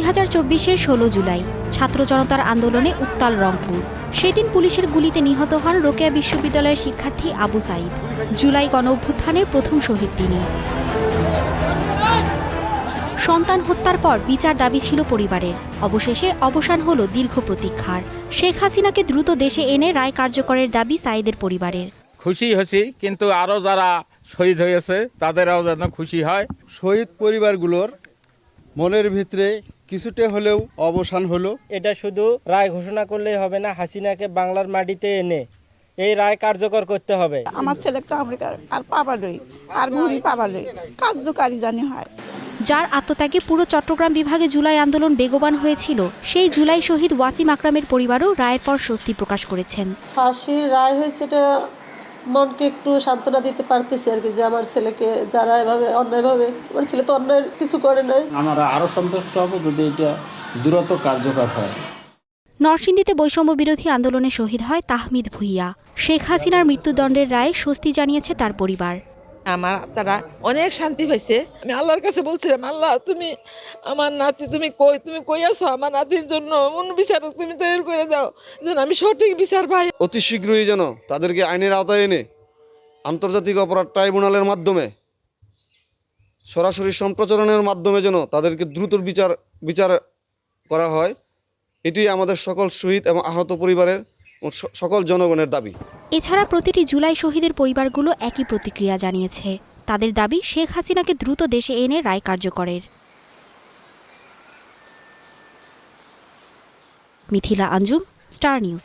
2024-এর 16 জুলাই ছাত্র জনতার আন্দোলনে উত্তাল রংপুর। সেদিন পুলিশের গুলিতে নিহত হন রোকেয়া বিশ্ববিদ্যালয়ের শিক্ষার্থী আবু সাঈদ। জুলাই গণঅভ্যুত্থানের প্রথম শহীদ তিনি। সন্তান হত্যার পর বিচার দাবি ছিল পরিবারের। অবশেষে অবসান হলো দীর্ঘ প্রতীক্ষার। শেখ হাসিনাকে দ্রুত দেশে এনে রায় কার্যকরের দাবি সাঈদের পরিবারের। খুশি হয়েছি, কিন্তু আরও যারা শহীদ হয়েছে তাদেরও যেন খুশি হয়। শহীদ পরিবারগুলোর মনের ভিতরে কিছুটা হলেও অবসান হলো। এটা শুধু রায় ঘোষণা করলেই হবে না, হাসিনাকে বাংলার মাটিতে এনে এই রায় কার্যকর করতে হবে। আমার ছেলেকে আমেরিকার আর পাবালই আর ঘুরি পাবালই কার্যকারী জানি হয়। যার আত্মত্যাগে পুরো চট্টগ্রাম বিভাগে জুলাই আন্দোলন বেগবান হয়েছিল, সেই জুলাই শহীদ ওয়াসিম আকরামের পরিবারও রায়ের পর স্বস্তি প্রকাশ করেছেন। ফাঁসির রায় হয়েছে, এটা মনকে একটু সান্ত্বনা দিতে পারতেছি আর কি, যে আমার ছেলেকে যারা এভাবে অন্যায়ভাবে, আমার ছেলে তো অন্যায় কিছু করে নাই। আমরা আরও সন্তুষ্ট হব যদি এটা দ্রুত কার্যকর হয়। নরসিংদীতে বৈষম্য বিরোধী আন্দোলনে শহীদ হয় তাহমিদ ভুঁইয়া। শেখ হাসিনার মৃত্যুদণ্ডের রায়ে স্বস্তি জানিয়েছে তার পরিবার। আমার তারা অনেক শান্তি পাইছে। আমি আল্লাহর কাছে বলছিলাম, আল্লাহ তুমি আমার নাতি তুমি কই আছো, আমার নাতির জন্য বিচারক তুমি তৈরি করে দাও, যেন আমি সঠিক বিচার পাই। অতি শীঘ্রই যেন তাদেরকে আইনের আওতায় এনে আন্তর্জাতিক অপরাধ ট্রাইব্যুনালের মাধ্যমে সরাসরি সম্প্রচারণের মাধ্যমে যেন তাদেরকে দ্রুত বিচার করা হয়। এটি আমাদের সকল শহীদ এবং আহত পরিবারের সকল জনগণের দাবি। এছাড়া প্রতিটি জুলাই শহীদের পরিবারগুলো একই প্রতিক্রিয়া জানিয়েছে। তাদের দাবি শেখ হাসিনাকে দ্রুত দেশে এনে রায় কার্যকরের। Mithila Anjum, Star news.